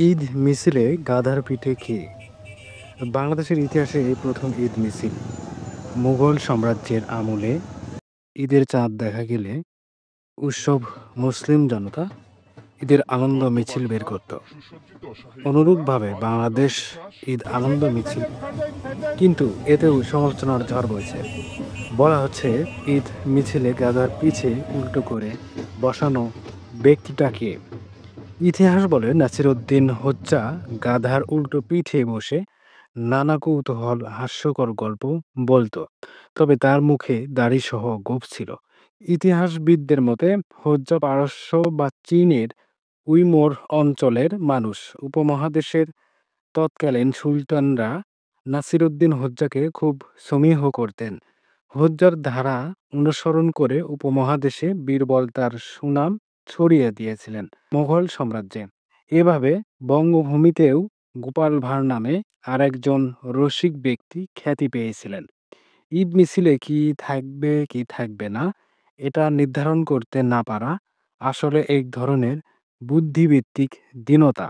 ঈদ মিছিলে গাধার পিঠে খেয়ে বাংলাদেশের ইতিহাসে এই প্রথম ঈদ মিছিল। মুঘল সাম্রাজ্যের আমলে ঈদের চাঁদ দেখা গেলে উৎসব মুসলিম জনতা ঈদের আনন্দ মিছিল বের করত। অনুরূপভাবে বাংলাদেশ ঈদ আনন্দ মিছিল, কিন্তু এতেও সমালোচনার ঝড় বইছে। বলা হচ্ছে ঈদ মিছিলে গাধার পিছে উল্টো করে বসানো ব্যক্তিটাকে। ইতিহাস বলে নাসিরউদ্দিন হোজ্জা গাধার উল্টো পিঠে বসে নানা কৌতূহল হাস্যকর গল্প বলতো, তবে তার মুখে দাড়ি সহ গোঁফ ছিল। ইতিহাসবিদদের মতে হোজ্জা পারস্য বা চীনের উইমোর অঞ্চলের মানুষ। উপমহাদেশের তৎকালীন সুলতানরা নাসিরউদ্দিন হোজ্জাকে খুব সমীহ করতেন। হোজ্জার ধারা অনুসরণ করে উপমহাদেশে বীরবল তার সুনাম ছড়িয়ে দিয়েছিলেন মোগল সাম্রাজ্যে। এভাবে বঙ্গভূমিতেও গোপাল ভাঁড় নামে আরেকজন রসিক ব্যক্তি খ্যাতি পেয়েছিলেন। ঈদ মিছিলে কি থাকবে কি থাকবে না এটা নির্ধারণ করতে না পারা আসলে এক ধরনের বুদ্ধিভিত্তিক দীনতা,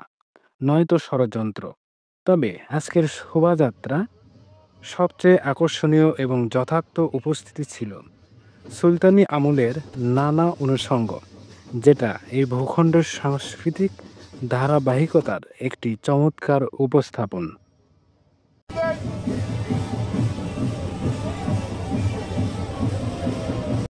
নয়তো ষড়যন্ত্র। তবে আজকের শোভাযাত্রা সবচেয়ে আকর্ষণীয় এবং যথার্থ উপস্থিতি ছিল সুলতানি আমলের নানা অনুষঙ্গ, যেটা এই ভূখণ্ডের সাংস্কৃতিক ধারাবাহিকতার একটি চমৎকার উপস্থাপন।